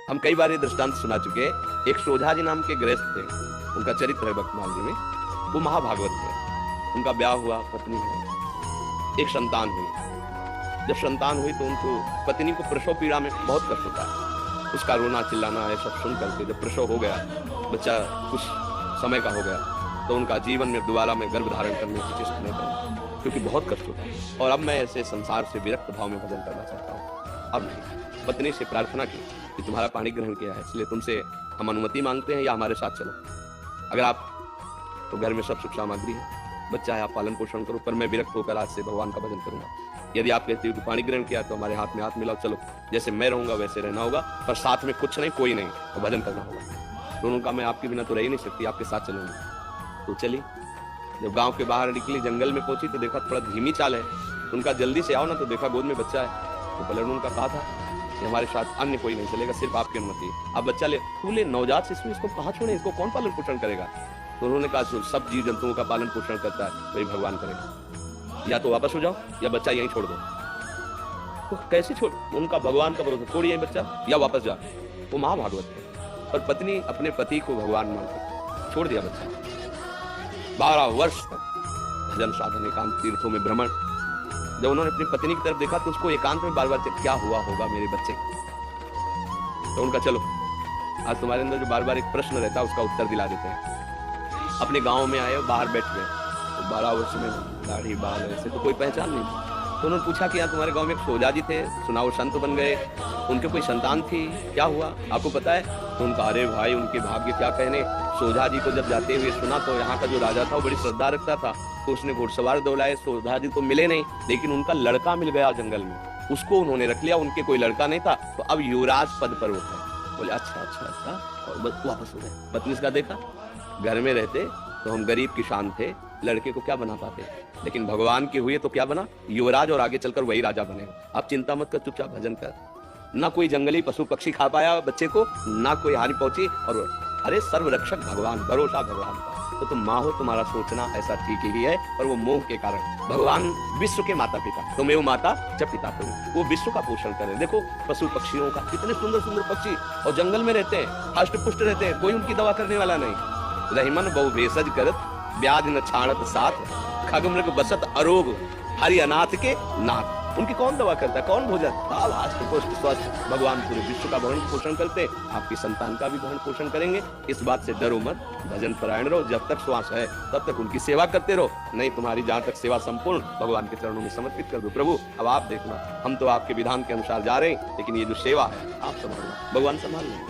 हम कई बार ये दृष्टांत सुना चुके हैं। एक सोझा जी नाम के गृहस्थ थे, उनका चरित्र है भक्तमाल जी में। वो महाभागवत थे। उनका ब्याह हुआ, पत्नी हुई, एक संतान हुई। जब संतान हुई तो उनको पत्नी को प्रसव पीड़ा में बहुत कष्ट होता है। उसका रोना चिल्लाना ये सब सुन करके जब प्रसव हो गया, बच्चा कुछ समय का हो गया, तो उनका जीवन में दोबारा में गर्भ धारण करने की चेष्टा नहीं करूँ, क्योंकि बहुत कष्ट होता है। और अब मैं ऐसे संसार से विरक्त भाव में भजन करना चाहता हूँ। अब नहीं। पत्नी से प्रार्थना की कि तुम्हारा पाणी ग्रहण किया है, इसलिए तुमसे हम अनुमति मांगते हैं या हमारे साथ चलो। अगर आप तो घर में सब सुख सामग्री है, बच्चा है, आप पालन पोषण करो, पर मैं विरक्त होकर आज से भगवान का भजन करूंगा। यदि आप कहते हो कि पाणी ग्रहण किया तो हमारे हाथ में हाथ मिलाओ, चलो जैसे मैं रहूंगा वैसे रहना होगा, पर साथ में कुछ नहीं, कोई नहीं, तो भजन करना होगा। दोनों का मैं आपके बिना तो रह ही नहीं सकती, आपके साथ चलूंगी। तो चली। जब गांव के बाहर निकली, जंगल में पहुंची तो देखा थोड़ा धीमी चाल है। उनका जल्दी से आओ ना, तो देखा गोद में बच्चा है। तो पलट उनका कहा था कि हमारे साथ अन्य कोई नहीं चलेगा, सिर्फ आपकी अनुमति है। आप बच्चा ले, तू ले, नवजात शिशु, इसको कहाँ छोड़े, इसको कौन पालन पोषण करेगा। तो उन्होंने कहा सब जीव जंतुओं का पालन पोषण करता है वही भगवान करेगा, या तो वापस हो जाओ या बच्चा यहीं छोड़ दो। तो कैसे छोड़, उनका भगवान का भरोसा, छोड़िए बच्चा या वापस जा। वो महाभागवत है। और पत्नी अपने पति को भगवान मानकर छोड़ दिया बच्चा। 12 वर्ष तक भजन साधन, एकांत तीर्थों में भ्रमण। जब उन्होंने अपनी पत्नी की तरफ देखा तो उसको एकांत में बार बार क्या हुआ होगा मेरे बच्चे। तो उनका चलो आज तुम्हारे अंदर जो बार बार एक प्रश्न रहता है उसका उत्तर दिला देते हैं। अपने गांव में आए, बाहर बैठ गए। तो 12 वर्ष में दाढ़ी बाल ऐसे तो कोई पहचान नहीं। तो उन्होंने पूछा कि यहाँ तुम्हारे गांव में एक सोजा जी थे, सुना वो संत बन गए, उनके कोई संतान थी, क्या हुआ आपको पता है। तो उनका अरे भाई उनके भाग्य क्या कहने। सोजा जी को जब जाते हुए सुना तो यहाँ का जो राजा था वो बड़ी श्रद्धा रखता था, तो उसने घुड़सवार दौड़ाए। सोजा जी तो मिले नहीं, लेकिन उनका लड़का मिल गया जंगल में, उसको उन्होंने रख लिया। उनके कोई लड़का नहीं था, तो अब युवराज पद पर होता है। बोले अच्छा अच्छा अच्छा, और वापस हो गए। पत्नी इसका देखा, घर में रहते तो हम गरीब किसान थे, लड़के को क्या बना पाते, लेकिन भगवान के हुए तो क्या बना, युवराज, और आगे चलकर वही राजा बनेगा। आप चिंता मत कर, चुपचाप भजन कर। ना कोई जंगली पशु पक्षी खा पाया बच्चे को, ना कोई हानि पहुंची। और अरे सर्वरक्षक भगवान, भरोसा भगवान का। तो तुम माँ हो, तुम्हारा सोचना ऐसा ठीक ही है, और वो मोह के कारण भगवान विश्व के माता पिता, तुम्हें वो माता जब पिता तुम, वो विश्व का पोषण करे। देखो पशु पक्षियों का, कितने सुंदर सुंदर पक्षी, और जंगल में रहते हैं, हष्ट पुष्ट रहते हैं, कोई उनकी दवा करने वाला नहीं। रहीमन बहु भेषज करत, व्याधि न छाणत साथ, खग मृग बसत अरोग, हरि अनाथ के नाथ। उनकी कौन दवा करता है, कौन भोजन, ताल हाष्ट पुष्ट स्वस्थ। भगवान पूरे विश्व का भरण पोषण करते, आपकी संतान का भी भरण पोषण करेंगे। इस बात से डरो मत, भजन परायण रहो। जब तक श्वास है तब तक उनकी सेवा करते रहो, नहीं तुम्हारी जहां तक सेवा संपूर्ण भगवान के चरणों में समर्पित कर दो। प्रभु अब आप देखना, हम तो आपके विधान के अनुसार जा रहे हैं, लेकिन ये जो सेवा है आप संभालना, भगवान संभाल लेंगे।